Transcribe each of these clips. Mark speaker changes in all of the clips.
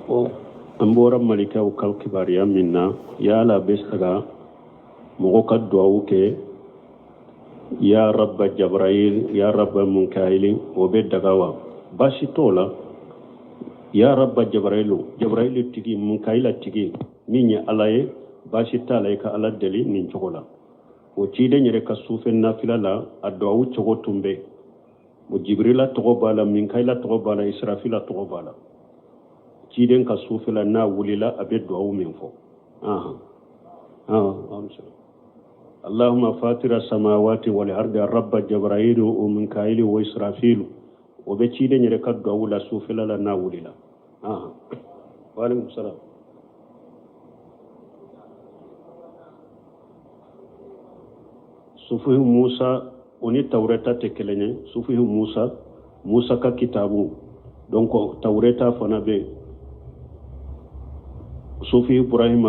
Speaker 1: o ambora malika o kal kibariya minna ya la besaga mogo ka duawu ke ya rabba jabrail ya rabba munkaili o be dagawa bashi tola ya rabba jabrailu tigi munkaila tigi minya alaye bashi tala ka ala deli nin chogola o cide nyere ka sufen nafila la adduawu chogo tumbe o jibrila togo bala minkaila togo bala israfila togo bala ciden ka sufila na wulila abe duawu min fo اللهم فاطر السماوات والارض رب جبرائيل وميكائيل واسرافيل وبتشيد نيرك دعو لا سوفلا لا ناوللا وعليكم السلام صفه موسى وني توريتا تكلني صفه موسى ka kitabu donc taureta fana be sufi ibrahim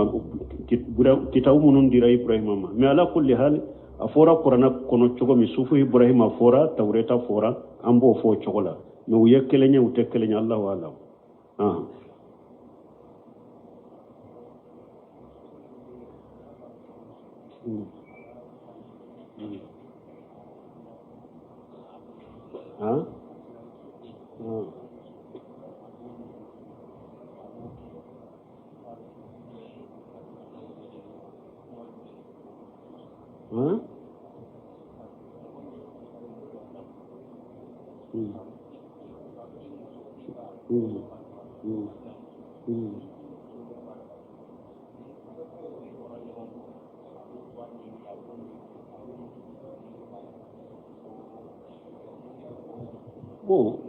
Speaker 1: kitabu munun dira ibrahim ma mais ala kulli hal afora qur'ana kono chogo mi sufi ibrahim afora taureta fora ambo fo chogola no yekelenya utekelenya allah wala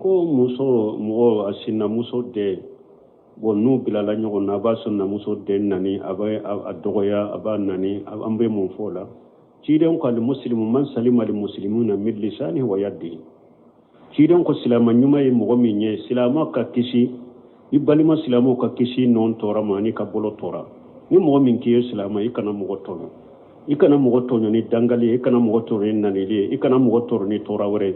Speaker 1: ko muso mo asina muso de nu bilala nyogo na ba sunna muso de nani aba adogoya aba nani ambe mon fola ciden ko al muslimu man salima al muslimuna min lisanihi wa yadihi ciden ko silama nyuma e mo minye silama ka kisi ibalima silama ka kisi non tora mani ka bolo tora ni mo min kiye silama ikana mo tono ni dangali ikana mo tono ni nani ikana mo tono ni tora wore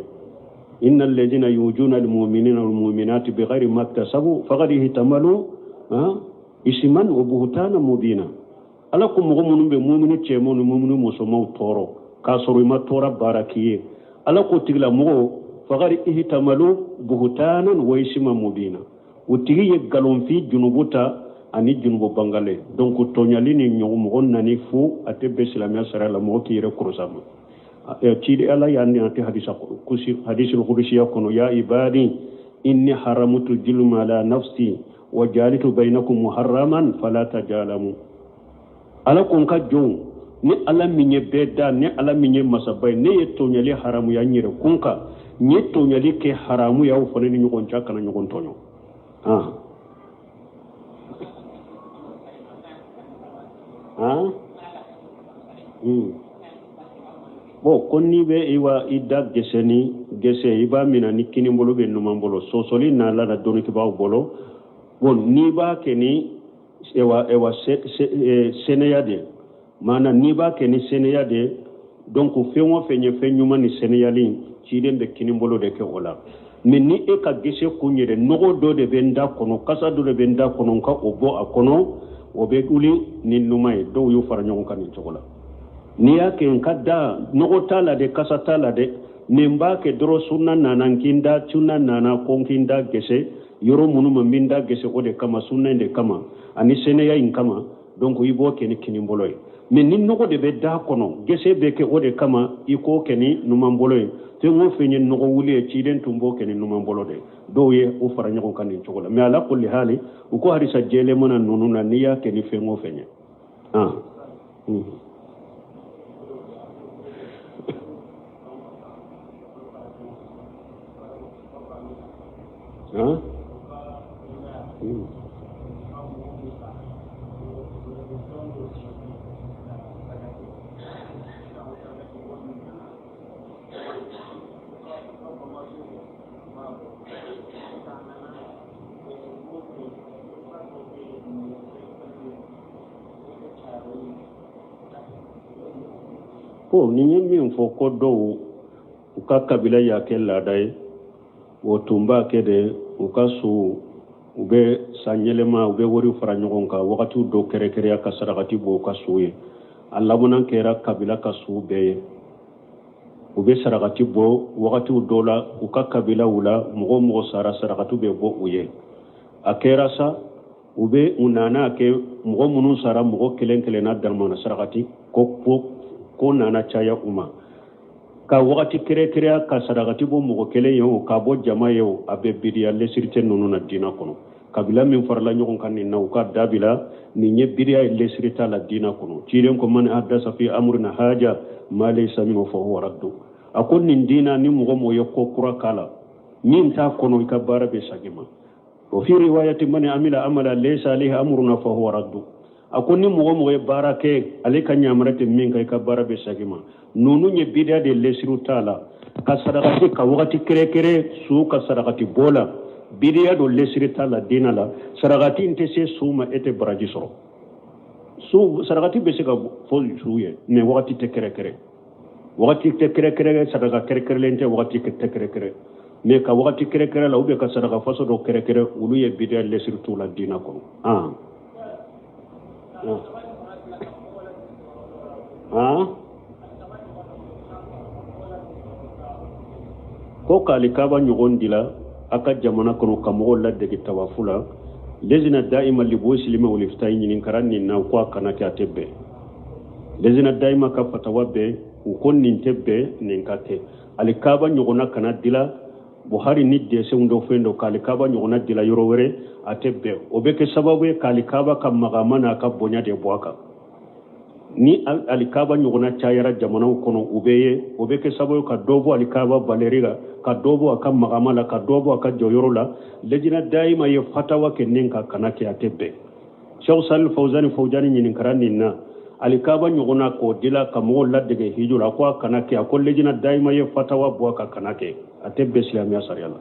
Speaker 1: إن الذين يوجون المؤمنين والمؤمنات بغير ما اكتسبوا فقد احتملوا إثما وبهتانا مبينا ألكم مؤمنون بمؤمن تشمون مؤمن مسلمون تورو كاسروا ما تورا باركيه ألكم تغلا مو فقد احتملوا بهتانا وإثما مبينا وتيجي يقالون في جنوبتا أني جنوب بنغالي دونك تونياليني نيوم غناني فو أتبع سلامي سرى لموكي يركرزام تيدي الله يعني أنت حديث القدسي يكون يا عبادي إني حرمت الظلم على نفسي وجعلت بينكم محرما فلا تجالموا على كونك جون ni ala minye beda ni ala minye masabai ne yetonyali haramu ya nyire kunka ni tonyali ke haramu ya ufone ni nyugon chaka na nyugon tonyo bo konni be iwa idda gese iba mina ni kini mbolo be numambolo sosoli na la na doni kiba bolo bon ni ba keni ewa seneyade mana ni ba keni seneyade donc fenwo fenye fenyuma ni seneyali ciden be kini mbolo de ke ola men ni e ka gese kunyere nogo do de benda kono kasa do de benda kono ka obo akono obe uli ni numay do yu faranyo kan ni chokola ni yake nkada nogo tala de kasa tala de nemba ke dro sunna nanan kinda chuna nana konkinda gese yoro munu mambinda gese ode kama sunna inde kama ani sene ya inkama donc ibo ke ni kini mboloy men ni nogo de be da kono gese be ke ode kama iko ke ni numa mboloy te ngo fenye nogo wuli e chiden tumbo ke ni numa mbolo de do ye o faranya ko kan ni chokola me ala kulli hali uko harisa jele mona nununa niya ke ni fengo fenye ko ni min fo ko do ka kabila ya ke ladai o tumba ke de o ka su ube sanyelema ube wori fara ɲɔgɔn kan wagati do kɛrɛkɛrɛya ka sarakati bɔ ka su ye a labanan kɛra kabila ka su bɛɛ ye u bɛ sarakati bɔ wagati dɔw la u ka kabilaw la mɔgɔ mɔgɔ sara sarakati bɛ bɔ u ye a kɛra sa u bɛ u nana kɛ mɔgɔ minnu sara mɔgɔ kelen kelenna damana sarakati ko nana caya u ma ka wagati kɛrɛkɛrɛya ka sarakati bɔ mɔgɔ kelen ye o ka bɔ jama ye o a bɛ biriya lesirite ninnu na diina kɔnɔ kabila min farala ɲɔgɔn kan nin na u ka dabila nin ye biriya lesirita la diina kɔnɔ cilen ko man ahdasa fi amrina haja ma laysa minhu fa huwa raddu a ko nin diina ni mɔgɔ mɔgɔ ye ko kura k'a la min t'a kɔnɔ i ka baara bɛ sagi ma o fi riwayati man amila amala laysa alayhi amruna fa huwa raddu a ko ni mɔgɔ mɔgɔ ye baara kɛ ale ka ɲamara tɛ min kan i ka baara bɛ sagi ma nunu ye biriya de lesiru t'a la ka sarakati ka wagati kɛrɛkɛrɛ su ka sarakati bɔ la biriya do lesiri t'a la diina la sarakati in tɛ se su ma e tɛ baraji sɔrɔ su sarakati bɛ se ka fɔ su ye mais wagati tɛ kɛrɛkɛrɛ wagati tɛ kɛrɛkɛrɛ saraka kɛrɛkɛrɛlen tɛ wagati tɛ kɛrɛkɛrɛ mais ka wagati kɛrɛkɛrɛ la ou bien ka saraka faso dɔ kɛrɛkɛrɛ olu ye biriya lesiri t'u la diina kɔnɔ ko k'ali kaba ɲɔgɔn dila a ka jamana kɔnɔ ka mɔgɔw ladege tawafu la lezina daima libo silima wolifita ɲininkara nin na ko a kana kɛ a tɛ bɛn lezina daima ka fatawa bɛɛ u ko nin tɛ bɛn nin ka kɛ ali kaba ɲɔgɔnna kana dila buhari ni dɛsɛnw dɔ fɛn dɔ k'ali kaba ɲɔgɔnna dila yɔrɔ wɛrɛ a tɛ bɛn o bɛ kɛ sababu ye k'ali kaba ka magama n'a ka bonya de bɔ a kan ni alikaba ɲɔgɔnna cayara jamanaw kɔnɔ u bɛ ye o bɛ kɛ sababu ka dɔ bɔ alikaba baleri la ka dɔ bɔ a ka magama la ka dɔ bɔ a ka jɔyɔrɔ la lejina daima ye fatawa kɛ nin ka kana kɛ a tɛ bɛn sheikh salih fawzani ɲininkara nin na alikaba ɲɔgɔnna k'o dila ka mɔgɔw ladege hijo la ko a kana kɛ a ko lejina daima ye fatawa bɔ a ka kana kɛ a tɛ bɛn silamɛya sariya la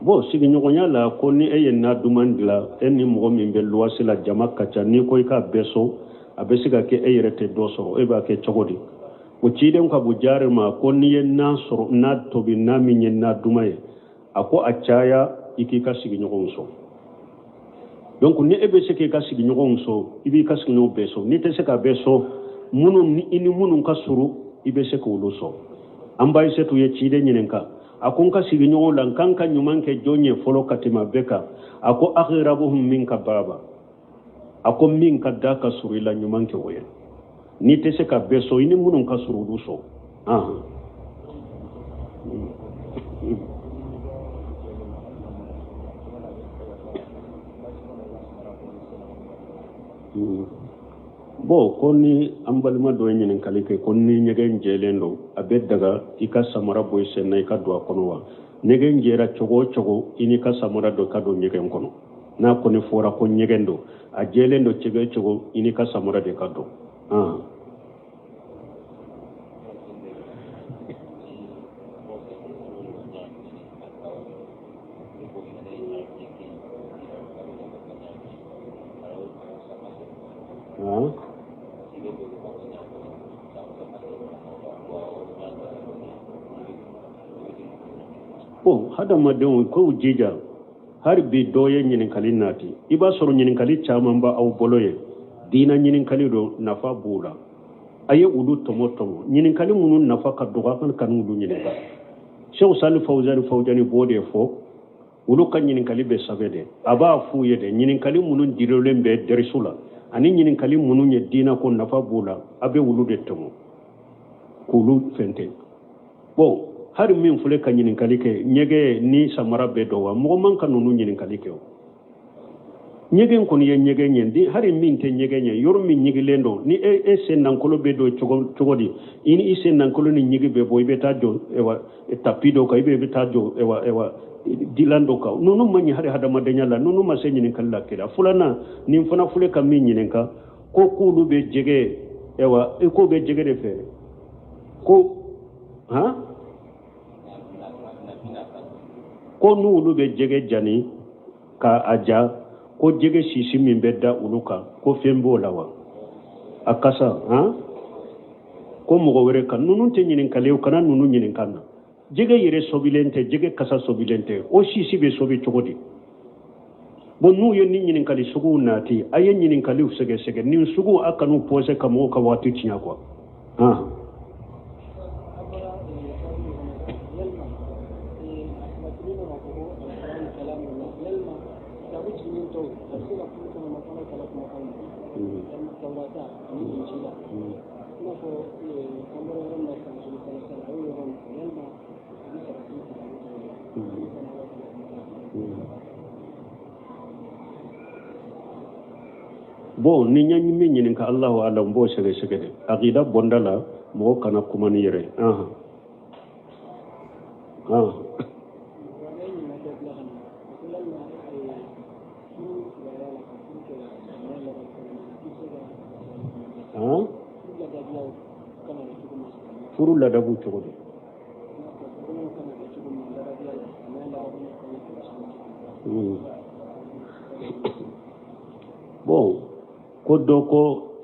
Speaker 1: bon sigiɲɔgɔnya la ko ni e ye na duman dilan e ni mɔgɔ min bɛ luwasi la jama ka ca ni ko i k'a bɛɛ so a bɛ se ka kɛ e yɛrɛ tɛ dɔ sɔrɔ e b'a kɛ cogo di o ciden ka bɔ jari ma ko n'i ye na sɔrɔ na tobi na min ye na duman ye a ko a caya i k'i ka sigiɲɔgɔnw sɔn donc ni e bɛ se k'i ka sigiɲɔgɔnw sɔn i b'i ka sigiɲɔgɔnw bɛɛ sɔn n'i tɛ se ka bɛɛ sɔn i ni minnu ka surun i bɛ se k'olu sɔn an b'a se t'u ye ciden ɲininka a ko n ka sigiɲɔgɔnw la n kan ka ɲuman kɛ jɔn ye fɔlɔ ka tɛmɛ bɛɛ kan a ko akhirabuhum min ka baba a ko min ka da ka surun i la ɲuman kɛ o ye n'i tɛ se ka bɛɛ sɔn i ni minnu ka surun olu sɔn bon ko ni an balima dɔ ye ɲininkali kɛ ko ni ɲɛgɛn jɛlen don a bɛ daga i ka samara bɔ i sen na i ka don a kɔnɔ wa ɲɛgɛn jɛra cogo o cogo i n'i ka samara dɔ ka don ɲɛgɛn kɔnɔ n'a kɔni fɔra ko ɲɛgɛn don a jɛlen don cogo o cogo i n'i ka samara de ka don bon hadamadenw ko jija har bi dɔ ye ɲininkali nati i b'a sɔrɔ ɲininkali caman ba aw bolo ye diina ɲininkali do nafa b'u la a ye olu tɔmɔ ɲininkali minnu nafa ka dɔgɔ a kan olu ɲininka sheikh salih fawzani b'o de fɔ olu ka ɲininkali bɛ sɛbɛn de a b'a f'u ye de ɲininkali minnu dirilen bɛ dɛrisu la ani ɲininkali minnu ye diina ko nafa b'u la a bɛ olu de tɔmɔ k'olu fɛn tɛ bon hari min fule ka ɲininkali kɛ ɲɛgɛn ni samara bɛɛ dɔ wa mɔgɔ man ka ninnu ɲininkali kɛ o ɲɛgɛn kɔni ye ɲɛgɛn ye hari min tɛ ɲɛgɛn ye yɔrɔ min ɲigilen don ni e sen nankolo bɛ don cogo di i ni i sen nankolo ni ɲigi bɛ bɔ i bɛ taa jɔ tapi dɔ kan i bɛ taa jɔ dilan dɔ kan ninnu ma ɲi hari hadamadenya la ninnu ma se ɲininkali la kɛra filanan nin fana fule ka min ɲininka ko k'olu bɛ jɛgɛ ewa iko be jege de fe ko ha ko nu ulu be jege jani ka aja ko jege sisi min bedda uluka ko fembo lawa akasa ha ko mogo were kan nunu te nyinin kalew kana nunu nyinin kanna jege yere sobilente jege kasa sobilente o sisi be sobi chogodi bon nu ye ni nyinin kali sugu nati aye nyinin kali usege sege ni sugu akanu pose kamo ka watu tinya kwa ha bon ni nyani min nyinin ka Allahu alam bo sege sege de aqida bondala mo kana kuma ni yere furu la dabu chogodi bon ko doko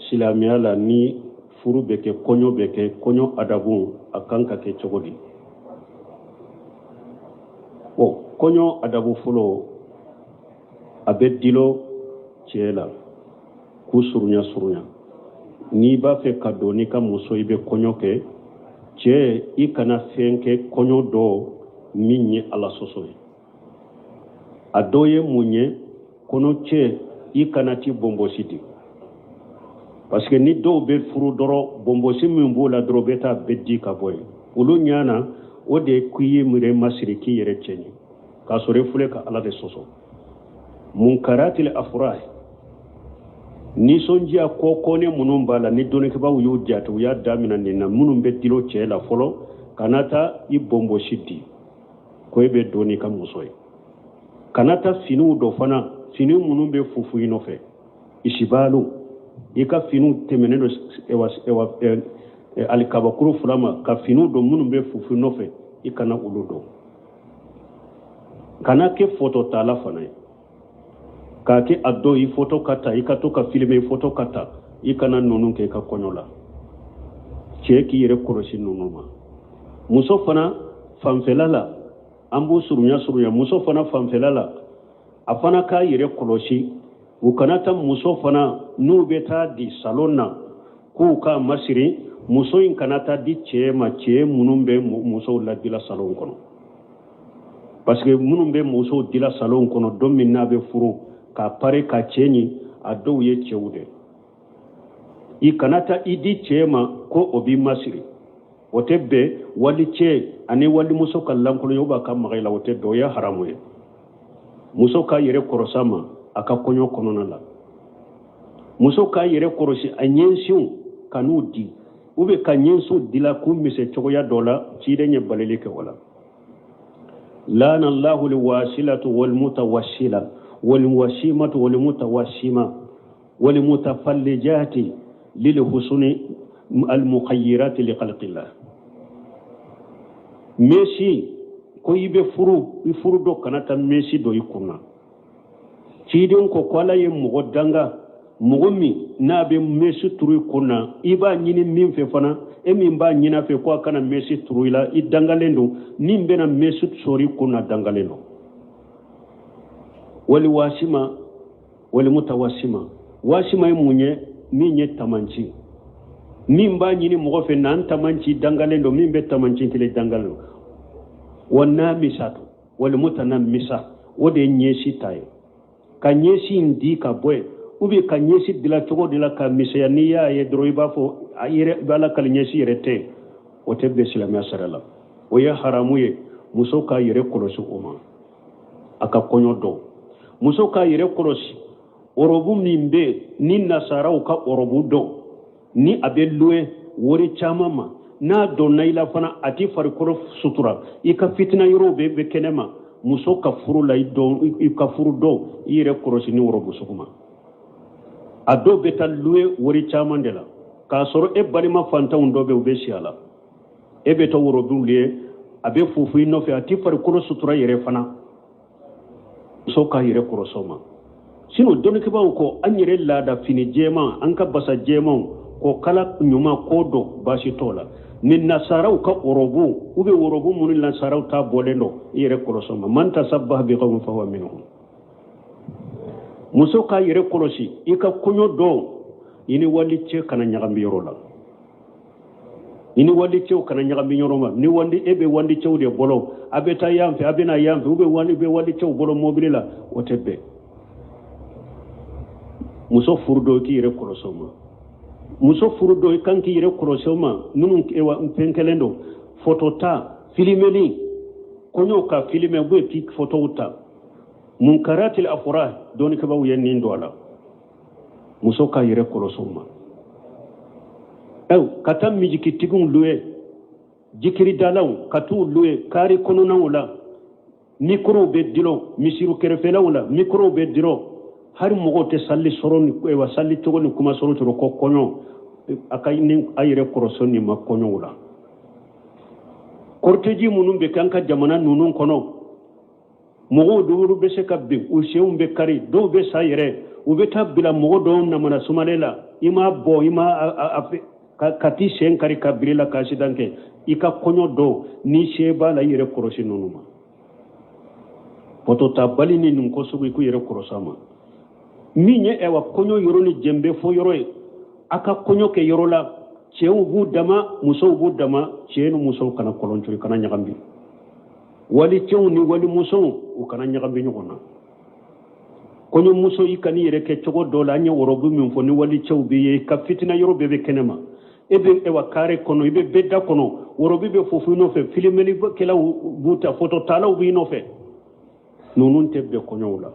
Speaker 1: silamiya la ni furu beke konyo adabu akanka ke chogodi bon konyo adabu fulo abedilo chela ku surunya ni ba fe kadoni ka muso ibe konyo ke che ikana fenke konyo do minye ala sosoye adoye munye kono che ikana ti bombositi parce que ni do be furu doro bombosi min bola doro beta beddi ka boy ulu nyana o de kuyi mure masiriki yere cheni ka sore fule ka ala de soso munkaratil afrah ni sonjia kokone munum bala ni doni ke ba wuyo jatu ya damina ni na munum be dilo chela folo kanata i bombositi ko be doni ka musoy kanata finu do fana finu munum be fufu inofe ishibalu ika finu temenendo ewa alikabakuru fulama ka finu do munum be fufu inofe ikana uludo kana ke foto tala fana ka ke addo i foto kata ikato ka filme foto kata ikana nonu ke ka konyola cheki yere korosi nonuma muso fana famfelala ambu surunya muso fana famfelala afana ka yere korosi ukanata muso fana nu beta di salonna ku ka masiri muso in kanata di chema che munumbe muso la dila salon kono parce que munumbe muso dila salon kono domina be furu ka pare ka cheni ado ye cheude i kanata idi chema ko obi masiri wotebe wali che ani wali muso kallan kono yoba kam magaila wote ya haramu ye muso ka yere korosama aka konyo kono nala muso ka yere korosi anyensiu kanudi ube kanyensu dila kumise chogoya dola chide nye balelike wala lana Allahu liwasilatu walmutawassila walmuwashimatu walmutawashima walmutafallijati lilhusuni almuqayyirati liqalqillah meshi ko ibe furu do kanata meshi do ikuna chidin ko kwala ye mugo danga mugo mi na be meshi turu kuna iba nyini min fe fana emi ba nyina fe ko kana meshi turu ila idangalendo nimbe na meshi sori kuna dangalendo wali washima wali mutawashima washima munye minye tamanchi mimba nyini mugo fe nan tamanchi dangalendo mimbe tamanchi kile dangalendo wana misatu wali mutanamisa wode nyeshi tayo ka nyesi ndi ka boy ubi ka nyesi dila chogo dila ka misaya niya ye droiba fo ayire bala kal nyesi rete otebe islamia sarala o ya haramu ye muso ka yire kolosi uma aka konyo do muso ka yire kolosi orobu nimbe ni nasara o ka orobu do ni abelwe wori chamama na do naila fana ati farikoro sutura ika fitna yorobe be kenema muso ka furu la ka furu do yire korosi ni woro busukuma ado beta luwe wori chamandela k'a sɔrɔ e balima fantanw dɔ bɛ u bɛ si a la e bɛ taa worobinw ye a bɛ fufu i nɔfɛ a t'i farikolo sutura yɛrɛ fana muso k'a yɛrɛ kɔrɔsɔ ma sinon dɔnnikɛbaw ko an yɛrɛ laada fini jɛman an ka basa jɛmanw k'o kala ɲuman k'o dɔn baasi t'o la ni nasaraw ka orobu ou bien orobu minnu nasaraw ta bɔlen dɔn i yɛrɛ kɔlɔsɔ ma man tasabbaha biqawmin fahuwa minhum muso k'a yɛrɛ kɔlɔsi i ka kɔɲɔ dɔn i ni wali cɛ kana ɲagami yɔrɔ la i ni wali cɛw kana ɲagami yɔrɔ ma ni wali e bɛ wali cɛw de bɔlɔ a bɛ taa yan fɛ a bɛ na yan fɛ ou bien wali cɛw bɔlɔ mobili la o tɛ bɛn muso furu dɔ i k'i yɛrɛ kɔlɔsɔ ma muso furu dɔ i kan k'i yɛrɛ kɔlɔsɔ ma minnu fɛn kɛlen don photo ta filimeli kɔɲɔw ka filime u bɛ k'i photow ta munkaratil afrah dɔnnikɛbaw ye nin don a la muso k'a yɛrɛ kɔlɔsɔ ma ka taa mijikitigiw loué jikiridalaw ka t'u loué kari kɔnɔnaw la microw bɛ dirɔ misiru kɛrɛfɛlaw la microw bɛ dirɔ hari mɔgɔw tɛ sali sɔrɔ ni sali cogo ni kuma sɔrɔ cogo ko kɔɲɔ a ka ni a yɛrɛ kɔrɔsɔ ni ma kɔɲɔw la cortège minnu bɛ kɛ an ka jamana ninnu kɔnɔ mɔgɔw dɔw bɛ se ka bin u senw bɛ kari dɔw bɛ sa yɛrɛ u bɛ taa bila mɔgɔ dɔw namana sumalen la i m'a bɔ i ma ka t'i sen kari ka biri la k'accident kɛ i ka kɔɲɔ dɔw ni se b'a la i yɛrɛ kɔrɔsi ninnu ma photo ta bali ni nin ko sugu i k'u yɛrɛ kɔrɔsɔ ma min ye kɔɲɔ yɔrɔ ni jɛnbɛ fɔ yɔrɔ ye a ka kɔɲɔ kɛ yɔrɔ la cɛw b'u dama musow b'u dama cɛ ni musow kana kɔlɔncoyi kana ɲagami wali cɛw ni wali musow u kana ɲagami ɲɔgɔn na kɔɲɔmuso i kan'i yɛrɛ kɛ cogo dɔ la an ye wɔrɔbu min fɔ ni wali cɛw b'i ye ka fitina yɔrɔ bɛɛ bɛ kɛnɛ ma e bɛ kare kɔnɔ i bɛ bɛɛ da kɔnɔ wɔrɔbu bɛ fofu i nɔfɛ filimɛlikɛlaw b'u ta photo talaw b'i nɔfɛ ninnu tɛ bɛn kɔɲɔw la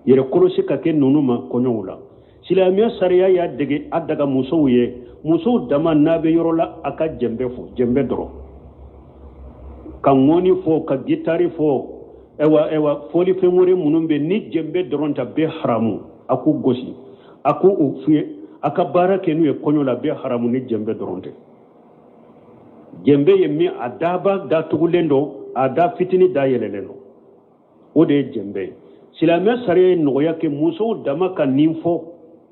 Speaker 1: yɛrɛ kɔlɔsi ka kɛ ninnu ma kɔɲɔw la silamɛya sariya y'a dege a daga musow ye musow dama n'a bɛ yɔrɔ la a ka jɛnbɛ fɔ jɛnbɛ dɔrɔn ka ŋɔni fɔ ka gitari fɔ fɔlifɛn wɛrɛ minnu bɛ ni jɛnbɛ dɔrɔn ta bɛɛ haramu a k'u gosi a k'u fiyɛ a ka baara kɛ n'u ye kɔɲɔ la bɛɛ haramu ni jɛnbɛ dɔrɔn tɛ jɛnbɛ ye min a daba datugulen don a da fitini da yɛlɛlen don o de ye jɛnbɛ ye silamɛya sariya ye nɔgɔya kɛ musow dama ka nin fɔ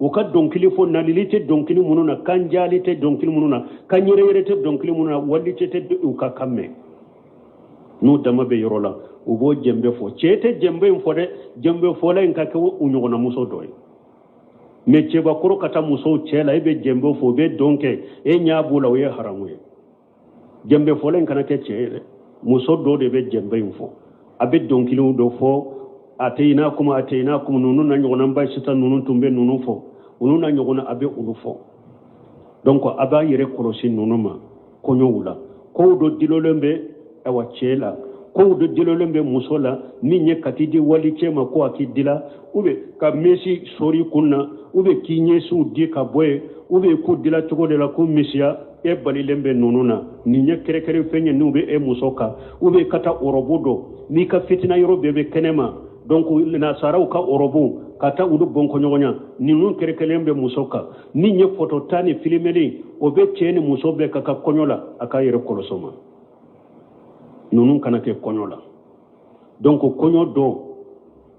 Speaker 1: u ka dɔnkili fɔ nalili tɛ dɔnkili minnu na kan jaali tɛ dɔnkili minnu na kan yɛrɛyɛrɛ tɛ dɔnkili minnu na wali tɛ u ka kan mɛn n'u dama bɛ yɔrɔ la u b'o jɛnbɛ fɔ cɛ tɛ jɛnbɛ in fɔ dɛ jɛnbɛ fɔla in ka kɛ u ɲɔgɔnna muso dɔ ye mais cɛbakɔrɔ ka taa musow cɛ la e bɛ jɛnbɛ fɔ u bɛ dɔn kɛ e ɲɛ b'o la o ye haramu ye jɛnbɛ fɔla in kana kɛ cɛ ye dɛ muso dɔ de bɛ jɛnbɛ in fɔ a bɛ dɔnkiliw dɔ fɔ ateyinakum ninnu na ɲɔgɔnna ba sisan ninnu tun bɛ ninnu fɔ olu na ɲɔgɔnna a bɛ olu fɔ donc a b'a yɛrɛ kɔlɔsi ninnu ma kɔɲɔw la kow dɔ dilolen bɛ cɛ la kow dɔ dilolen bɛ muso la min ye ka t'i di wali cɛ ma ko a k'i dila ou bien ka mesi sɔri kun na ou bien k'i ɲɛsiw di ka bɔ yen ou bien k'u dila cogo de la ko misiya e balilen bɛ ninnu na nin ye kɛrɛkɛrɛ fɛn ye n'u bɛ e muso kan ou bien ka taa ɔrɔbu dɔ n'i ka fitina yɔrɔ bɛɛ bɛ kɛnɛ ma donc nasaraw ka ɔrɔbu ka taa olu bɔn kɔɲɔgɔnya ninnu kɛrɛkɛlen bɛ muso kan min ye photo ta ni filimeli o bɛ cɛ ni muso bɛɛ ka ka kɔɲɔ la a k'a yɛrɛ kɔlɔsɔ ma ninnu kana kɛ kɔɲɔ la donc kɔɲɔ dɔ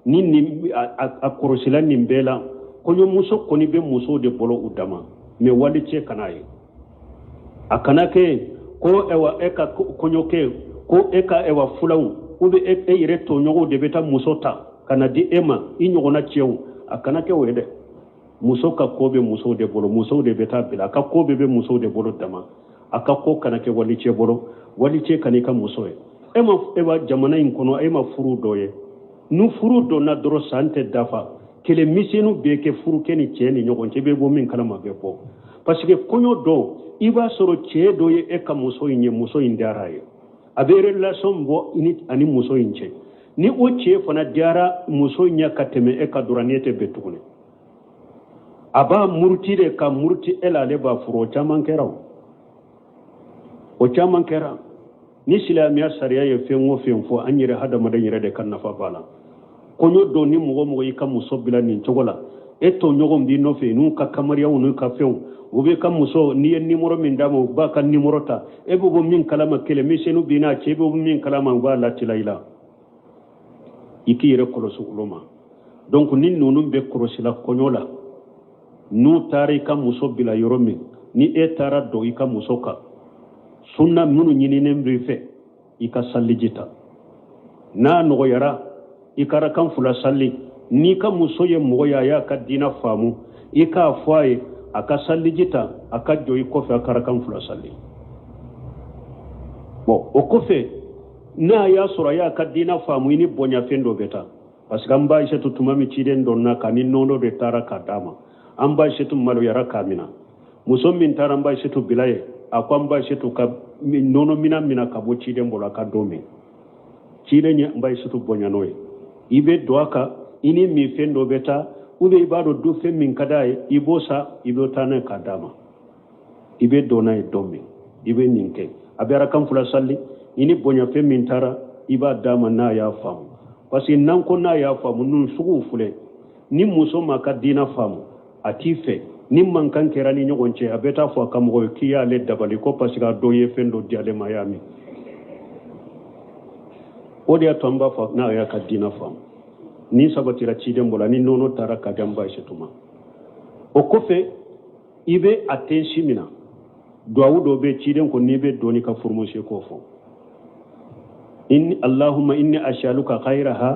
Speaker 1: ni a kɔrɔsila nin bɛɛ la kɔɲɔmuso kɔni bɛ musow de bolo u dama mais wali cɛ kana ye a kana kɛ ko e ka kɔɲɔ kɛ ko e ka fulaw ou bien e yɛrɛ tɔɲɔgɔnw de bɛ taa muso ta ka na di e ma i ɲɔgɔnna cɛw a kana kɛ o ye dɛ muso ka ko bɛ musow de bolo musow de bɛ taa bila a ka ko bɛɛ bɛ musow de bolo dama a ka ko kana kɛ wali cɛ bolo wali cɛ kan'i ka muso ye e ma jamana in kɔnɔ e ma furu dɔ ye ni furu dɔnna dɔrɔn san tɛ dafa kɛlɛ misɛnninw bɛ kɛ furu kɛ ni cɛ ni ɲɔgɔn cɛ bɛ bɔ min kalama bɛ bɔ parce que kɔɲɔ dɔn i b'a sɔrɔ cɛ dɔ ye e ka muso in ye muso in diyara ye a bɛ relation bɔ ani muso in cɛ ni o cɛ fana diyara muso in ɲɛ ka tɛmɛ e ka dɔrɔn n'e tɛ bɛn tuguni a b'a muruti de ka muruti e la ale b'a furu o caman kɛra ni silamɛya sariya ye fɛn o fɛn fɔ an yɛrɛ hadamaden yɛrɛ de ka nafa b'a la kɔɲɔ dɔn ni mɔgɔ mɔgɔ y'i ka muso bila nin cogo la e tɔɲɔgɔnw b'i nɔfɛ n'u ka kamariyaw n'u ka fɛnw ube kam muso ni en numéro min damo ba kan numéro ta e bo min kalama kele mi senu bina ce bo min kalama ba la tilaila iki yere kolosu uloma donc nin nunum be korosila konyola nu tari kam muso bila yoromi ni e tara do ika muso ka sunna munu nyini nemri fe ika sallijita na no yara ikara kan fula salli ni ka muso ye moya ya ka dina famu ika faye aka sallijita aka joyi kofe akara kan fula salli bo o kofe na ya sura ya ka dina famu ini bonya fendo beta parce que amba ishe tutumami chiden donna kanin nono de tara kadama amba ishe tu malo yara kamina muso min tara amba ishe tu bilaye akwa amba ishe tu ka nono mina kabo chiden bola ka domi chiden ya amba ishe tu bonya noye ibe doaka ini mi fendo beta ube ibado du fe min kadaye ibosa ibotana kadama ibe dona e domi ibe ninke abera kan fula salli ini bonya fe min tara iba dama na ya famu parce que nan ko na ya famu nun sugu fule ni muso maka dina famu atife ni man kan kera ni nyogonche abeta fo kam go kiya le dabali ko parce que do ye fendo diale mayami odi atamba fa na ya ka dina famu ni sabatira chidem bola ni nono tara ka jamba shetuma o kofe ibe atenshi mina do be chidem ko ni be doni ka furmo she ko fo إن اللهم إني أسألك خيرها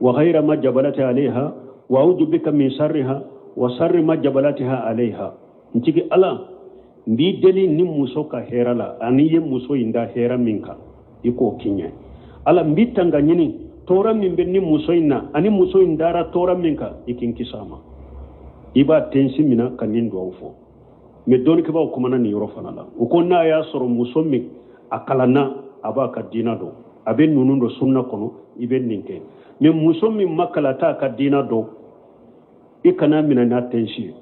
Speaker 1: وخير ما جبلت عليها وأعوذ بك من شرها وشر ما جبلتها عليها نتيجة الله بيدلي نموسو كهيرلا أني يموسو إندا هيرا منك يكو كينيا الله بيتانغا نيني تورا من بني موسو إنا أني موسو إندارا تورا منك يكين كساما إبا تنسي منا كنين دوافو مدوني كبا وكمانا نيروفانا لا وكونا يا سورو موسو مي أكالنا أبا كدينا دو abe nunundo sunna kono ibe ninke mais muso min makalata ka dina do ikana mina na tenshi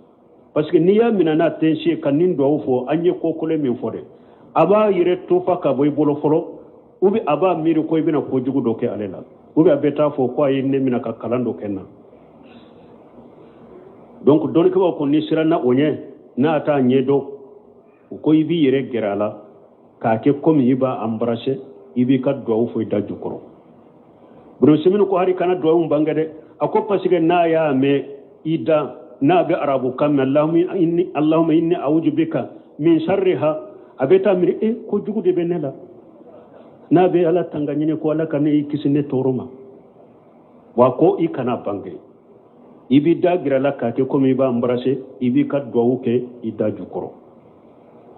Speaker 1: parce que niya mina na tenshi kanin do fo anye kokole min fode aba yire tofa ka boy bolo folo ubi aba miri ko ibina ko jugu do ke alela ubi abeta fo ko ayine mina ka kalando kenna donc don ko ko ni sirana onye na ta nyedo ko ibi yire gerala ka ke komi iba embrasser ibi ka do fo da jukoro bro semin ko hari kana do mbangade ako pasige na ya me ida na be arabu kam allahumma inni a'udhu bika min sharriha abeta mir ko jugude benela na be ala tanganyine ko ala kan ikisine toroma wa ko ikana bange ibi dagira la ka ke komi ba embrasser ibi ka do ke ida jukoro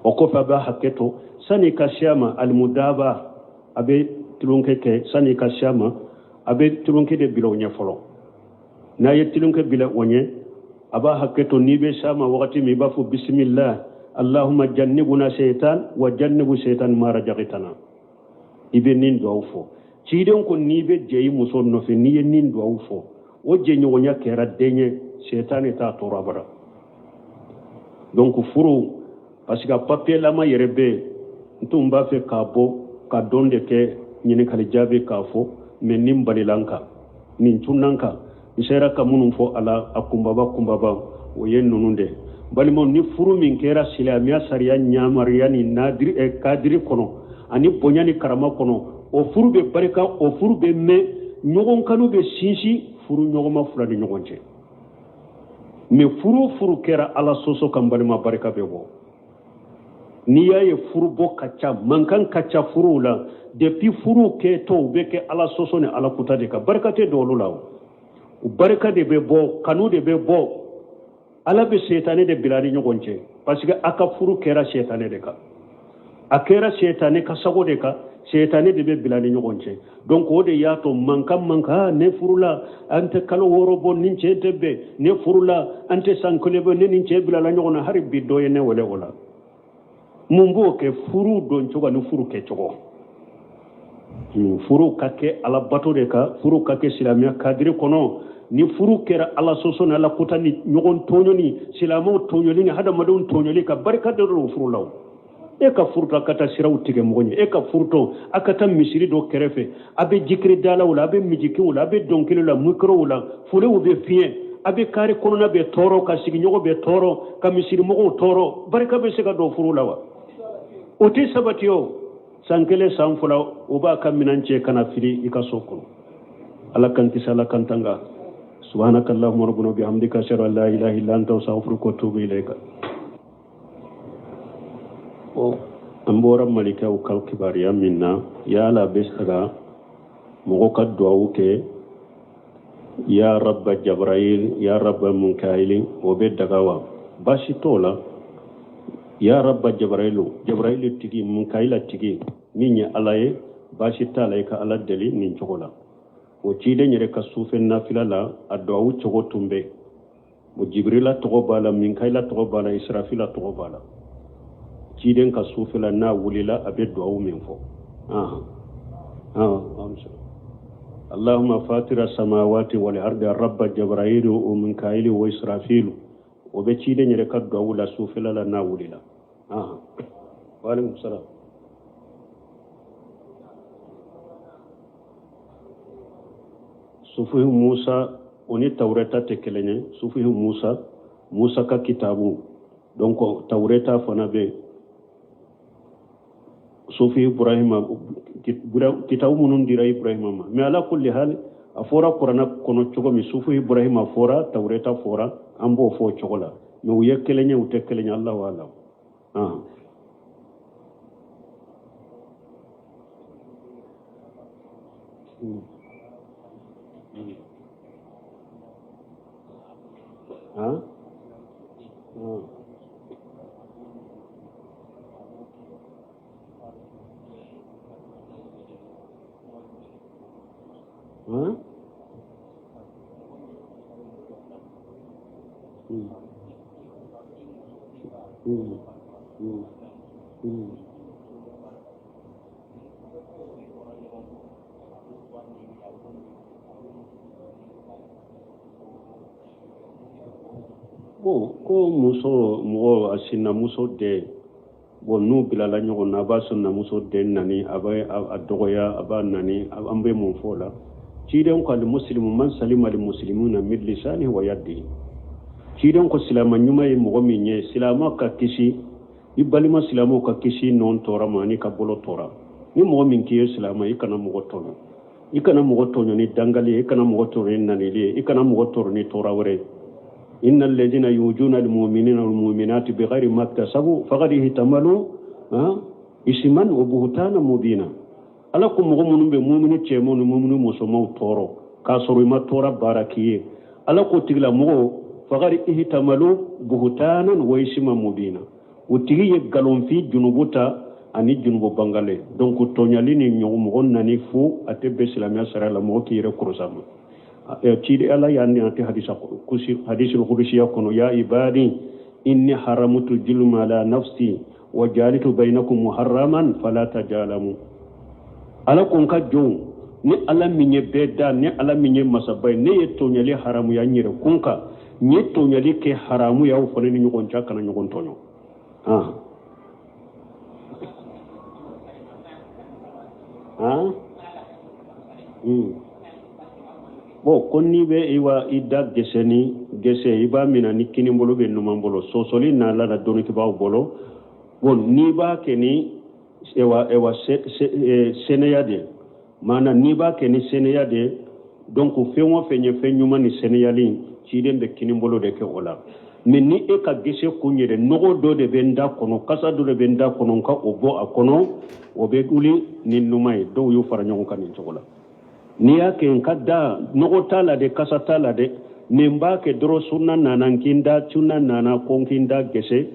Speaker 1: o ko fa ba haketo sani kashama almudaba abe tulunke ke sani kashama abe tulunke de bilo nya folo na ye tulunke bila onye aba haketo ni be shama wakati mi bafu bismillah allahumma jannibuna shaytan wa jannibu shaytan ma rajaqtana ibe nin do fo ciden ko ni be jeyi muso no fe ni nin do fo o je nyo nya kera denye shaytan ta to rabara donc furu parce que papier la ma yerebe ntumba fe kabo ka donde ke nyine kali jabe ka fo men nim balilanka nin tunanka isera ka munum fo ala akumbaba o yen nununde balimo ni furu min kera silamiya sariya nyamariya ni nadiri e kadiri kono ani bonyani karama kono o furu be barika o furu be me nyogon kanu be sinsi furu nyogoma fulani nyogonje me furu kera ala soso kan balima barika be bo ni yaye furu bo kacha mankan kacha furu la depuis furu ke to be ke ala soso ne ala kutade ka barkate do lulaw barka de be bo kanu de be bo ala be setane de bilali nyogonche parce que aka furu kera setane de ka akera setane ka sago de ka setane de be bilali nyogonche donc o de yato manka ne furula ante kalo woro bon ninche debbe ne furula ante sankole be ne ninche bilala nyogona hari biddo ne wala mumbo ke furu don coga ni furu ke cogo furu kake ala bato de ka furu kake silamiya kadiri kono ni furu kera ala soso na ala kuta ni nyogon tonyoni silamo tonyoli ni hada madon tonyoli ka barka de ro furu law e ka furta kata siraw tige mogonye e ka furto akata misiri do kerefe abe jikri dala wala abe mijiki wala abe donkilo la micro wala fure wo be fien abe kare kono be toro ka sigi nyogo be toro ka misiri mo toro barka be se ka do furu lawa oti sabatio sankele sanfula uba kaminance kana fili ikasoko ala kan tisala kantanga subhanakallahumma rabbuna bihamdika ashhadu an la ilaha illa anta astaghfiruka wa atubu ilayka o ambora malika ukal kibariya minna ya la besaga mogo ka duwawu ke ya rabba jabrail ya rabba munkaili o be dagawa bashi tola ya rabba jabrailu tigi munkaila tigi ninya alaye bashi tala ka ala deli nin chogola o cide nyere ka sufen nafila la addu'a chogo tumbe o jibrila togo bala munkaila togo bala israfila togo bala ciden ka sufila na wulila abe du'a min fo اللهم فاطر السماوات والارض رب جبرائيل وميكائيل واسرافيل وبتشيدن يركد ولا سوفلا لنا وللا وعليكم السلام صفه موسى oni tawreta tekelenye صفه موسى ka kitabu donc tawreta fana be صفه ابراهيم kitabu munun dira ibrahima ma mais ala kulli hal afora qur'ana kono chogo mi sufu ibrahima fora tawreta fora ambo fo chogola no yekelenya utekelenya allah wala ko muso mo asina muso de nu bilala ɲɔgɔn na ba sunna muso de nani aba adogoya aba nani ambe mun fola ciden ko al muslimu man salima al muslimuna min lisani wa yadi ciden ko silama nyuma ye mo min ye silama ka kisi ibalima silama ka kisi non tora mani ka bolo tora ni mo min kiye silama ikana mo tono ni dangali ikana mo tono ni nani ikana mo tono ni tora wore إن الذين يوجون المؤمنين والمؤمنات بغير ما اكتسبوا فقد احتملوا إثما وبهتانا مبينا ألاكم مؤمنون بمؤمن تشمون مؤمن مسلمون تورو كاسروا ما تورا باركيه ألاكم تغلا مو فقد احتملوا بهتانا وإثما مبينا وتغي يغالون في جنوبتا أني جنوب بنغالي دونك تونياليني نيومغون ناني فو أتبه سلامي سرا لمو كيري كروسام تيدي الله يعني أنت حديث القدسي يكون يا عبادي إني حرمت الظلم على نفسي وجعلت بينكم محرما فلا تظالموا ألاكم كجون ni ala minye beda ni ala minye masabai ne yetonyali haramu ya nyire kunka ni tonyali ke haramu ya ufone ni nyugon chaka na nyugon tonyo bo konni be iwa ida gese iba mina ni kini mbolo be numambolo sosoli na la doni ke ba bolo bon ni ba keni ewa seneyade mana ni ba keni seneyade donc fewo fenye fenyuma ni seneyali ciden be kini mbolo de ke ola mais ni e ka gese kunyere nogo do de benda kono kasa do de benda kono ka obo akono obe duli ni numay do yu faranyo kan ni chokola ni yake nkada nogo tala de kasa tala de nimba ke dro sunna nanan kinda chunna nana konkinda gese